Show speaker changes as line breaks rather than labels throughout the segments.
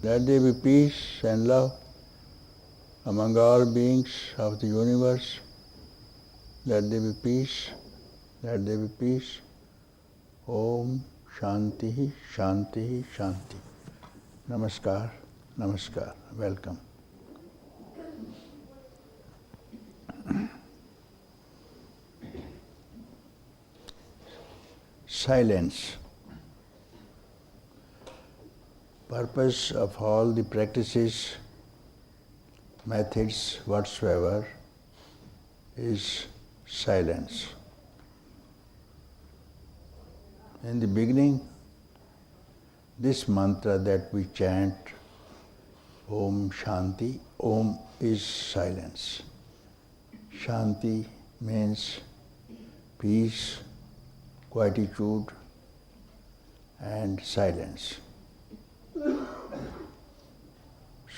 Let there be peace and love among all beings of the universe. Let there be peace. Let there be peace. Om Shanti, Shanti, Shanti. Namaskar, Namaskar. Welcome. Silence. Purpose of all the practices, methods whatsoever is silence. In the beginning, this mantra that we chant, Om Shanti, Om is silence. Shanti means peace, quietude and silence.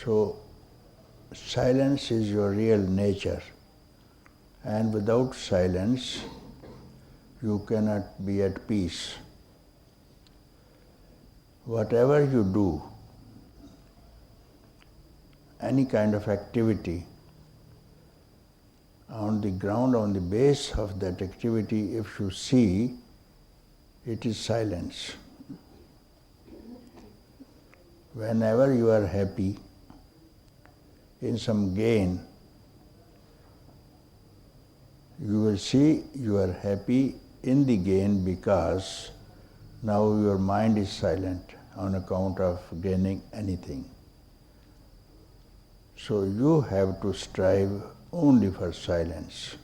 So, silence is your real nature, and without silence, you cannot be at peace. Whatever you do, any kind of activity, on the ground, on the base of that activity, if you see, it is silence. Whenever you are happy in some gain, you will see you are happy in the gain because now your mind is silent on account of gaining anything. So you have to strive only for silence.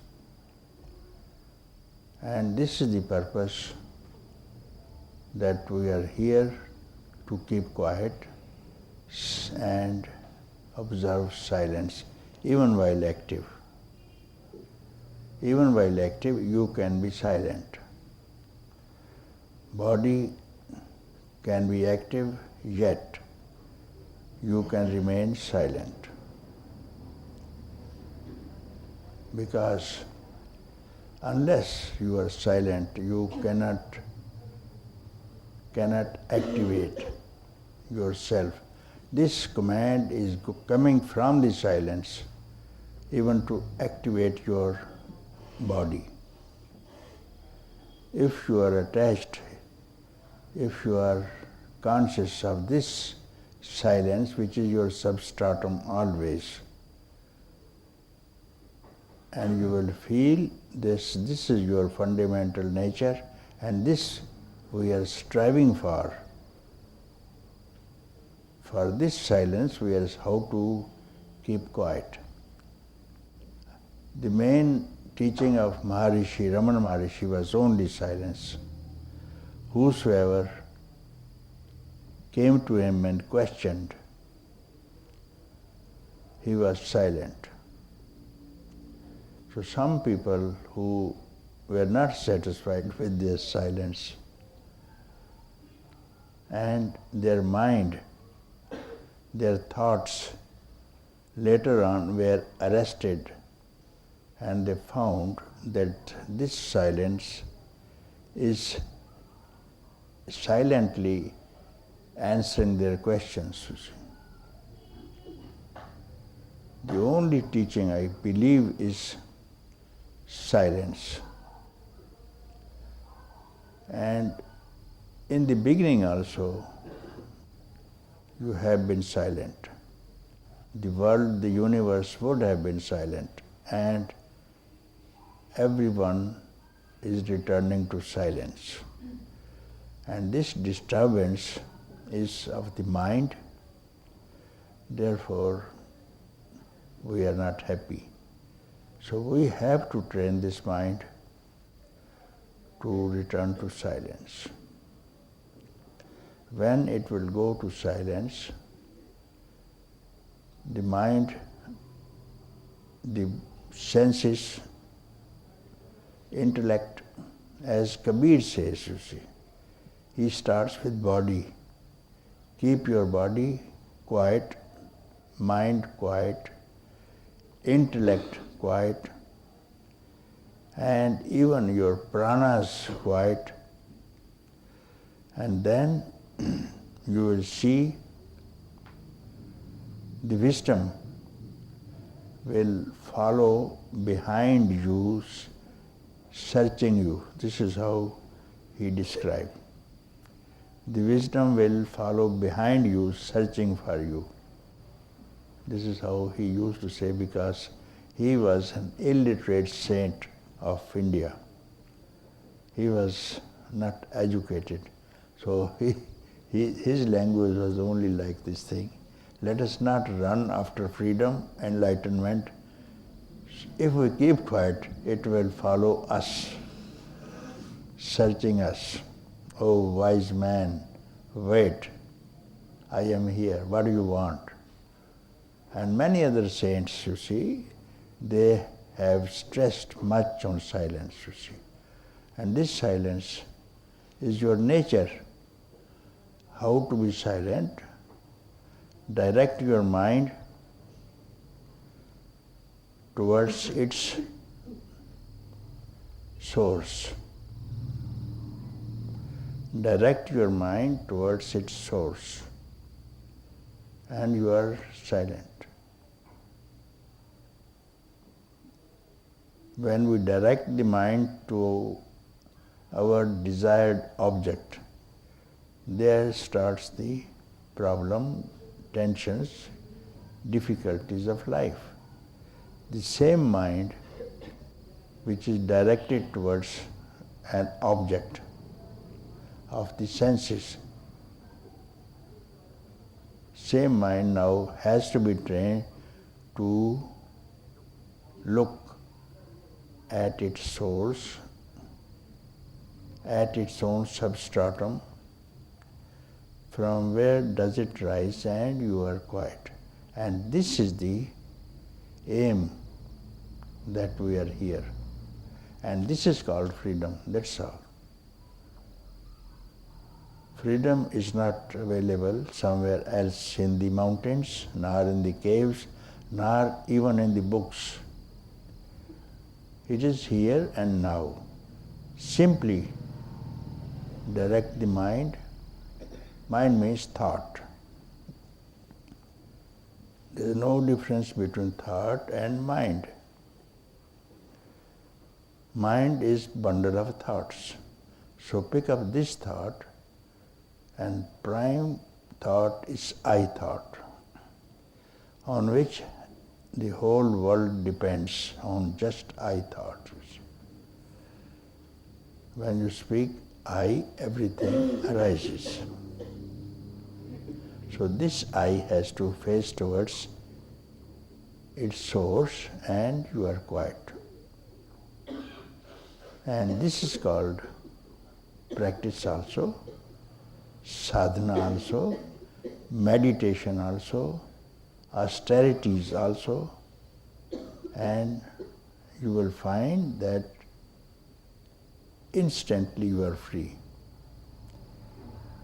And this is the purpose that we are here to keep quiet and observe silence even while active. Even while active, you can be silent. Body can be active, yet you can remain silent. Because unless you are silent, you cannot activate yourself. This command is coming from the silence, even to activate your body. If you are attached, if you are conscious of this silence, which is your substratum always, and you will feel this is your fundamental nature, and this we are striving for. For this silence, we are how to keep quiet. The main teaching of Maharishi, Ramana Maharishi, was only silence. Whosoever came to him and questioned, he was silent. So some people who were not satisfied with their silence and their mind, their thoughts later on were arrested, and they found that this silence is silently answering their questions. The only teaching I believe is silence. And in the beginning also, you have been silent. The world, the universe would have been silent, and everyone is returning to silence. And this disturbance is of the mind, therefore we are not happy. So we have to train this mind to return to silence. When it will go to silence, the mind, the senses, intellect, as Kabir says, you see, he starts with body. Keep your body quiet, mind quiet, intellect quiet, and even your pranas quiet, and then you will see The wisdom will follow behind you, searching you. This is how he described. The wisdom will follow behind you, searching for you. This is how he used to say, because he was an illiterate saint of India. He was not educated. So his language was only like this thing. Let us not run after freedom, enlightenment. If we keep quiet, it will follow us, searching us. Oh, wise man, wait, I am here, what do you want? And many other saints, you see, they have stressed much on silence, you see. And this silence is your nature. How to be silent? Direct your mind towards its source. Direct your mind towards its source, and you are silent. When we direct the mind to our desired object, there starts the problem, tensions, difficulties of life. The same mind which is directed towards an object of the senses, same mind now has to be trained to look at its source, at its own substratum, from where does it rise, and you are quiet. And this is the aim that we are here. And this is called freedom, that's all. Freedom is not available somewhere else in the mountains, nor in the caves, nor even in the books. It is here and now. Simply direct the mind. Mind means thought. There is no difference between thought and mind. Mind is bundle of thoughts. So pick up this thought, and prime thought is I thought, on which the whole world depends on just I thought. When you speak I, everything arises. So this I has to face towards its source, and you are quiet. And this is called practice also, sadhana also, meditation also, austerities also, and you will find that instantly you are free.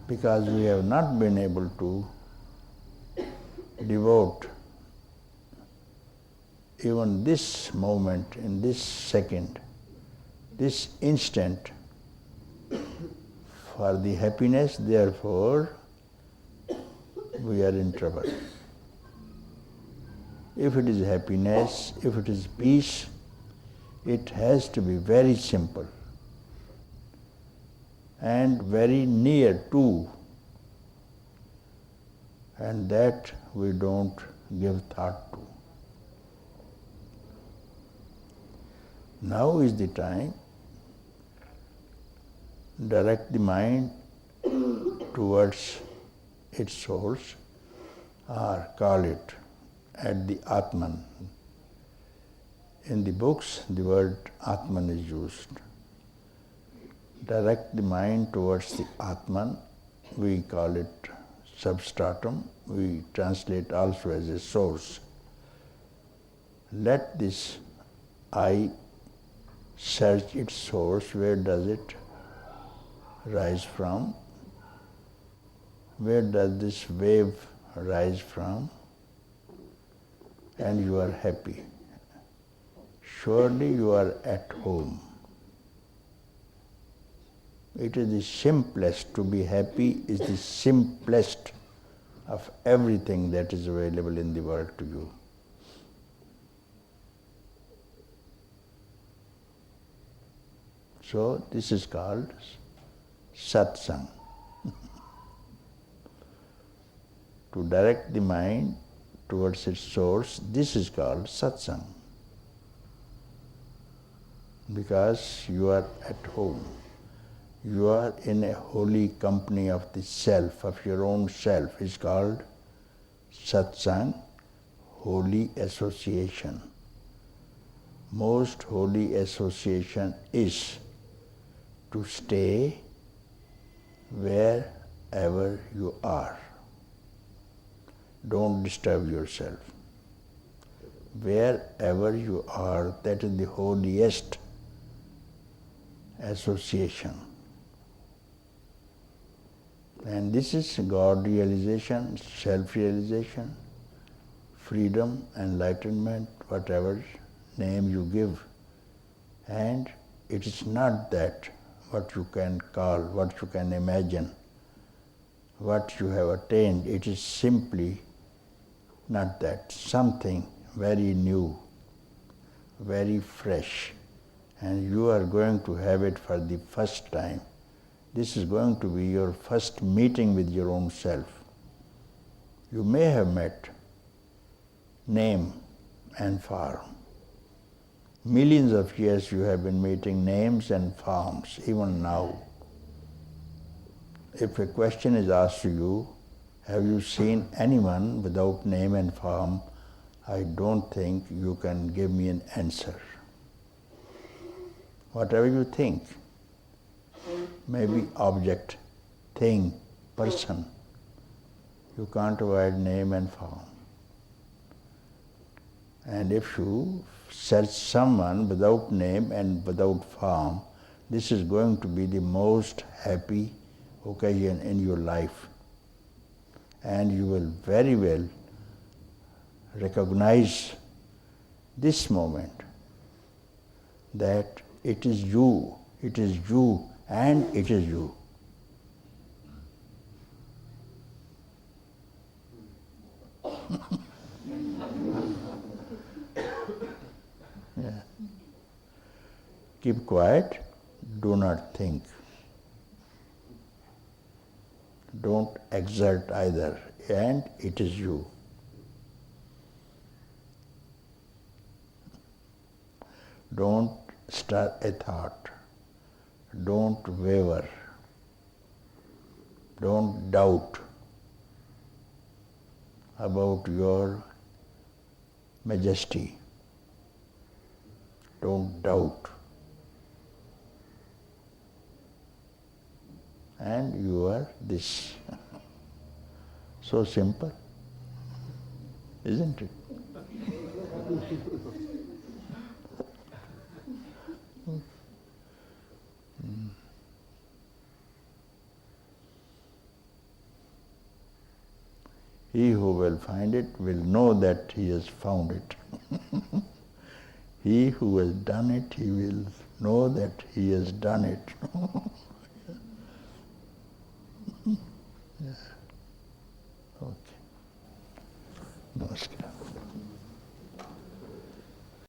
Because we have not been able to devote even this moment, in this second, this instant, for the happiness, therefore we are in trouble. If it is happiness, if it is peace, it has to be very simple and very near to, and that we don't give thought to. Now is the time. Direct the mind towards its source, or call it at the Atman. In the books, the word Atman is used. Direct the mind towards the Atman, we call it substratum, we translate also as a source. Let this I search its source, where does it rise from? Where does this wave rise from? And you are happy. Surely you are at home. It is the simplest, to be happy is the simplest of everything that is available in the world to you. So this is called satsang. To direct the mind towards its source, this is called satsang. Because you are at home. You are in a holy company of the self, of your own self. It's called satsang, holy association. Most holy association is to stay wherever you are. Don't disturb yourself. Wherever you are, that is the holiest association. And this is God realization, self-realization, freedom, enlightenment, whatever name you give. And it is not that what you can call, what you can imagine, what you have attained. It is simply not that. Something very new, very fresh. And you are going to have it for the first time. This is going to be your first meeting with your own self. You may have met name and form. Millions of years you have been meeting names and forms, even now. If a question is asked to you, have you seen anyone without name and form? I don't think you can give me an answer. Whatever you think, maybe object, thing, person, you can't avoid name and form. And if you search someone without name and without form, this is going to be the most happy occasion in your life. And you will very well recognize this moment that it is you, and it is you. Yeah. Keep quiet, do not think. Don't exert either, and it is you. Don't stir a thought. Don't waver. Don't doubt about your majesty. Don't doubt. And you are this. So simple, isn't it? He who will find it will know that he has found it. He who has done it, he will know that he has done it. Yeah. Okay. Namaskar.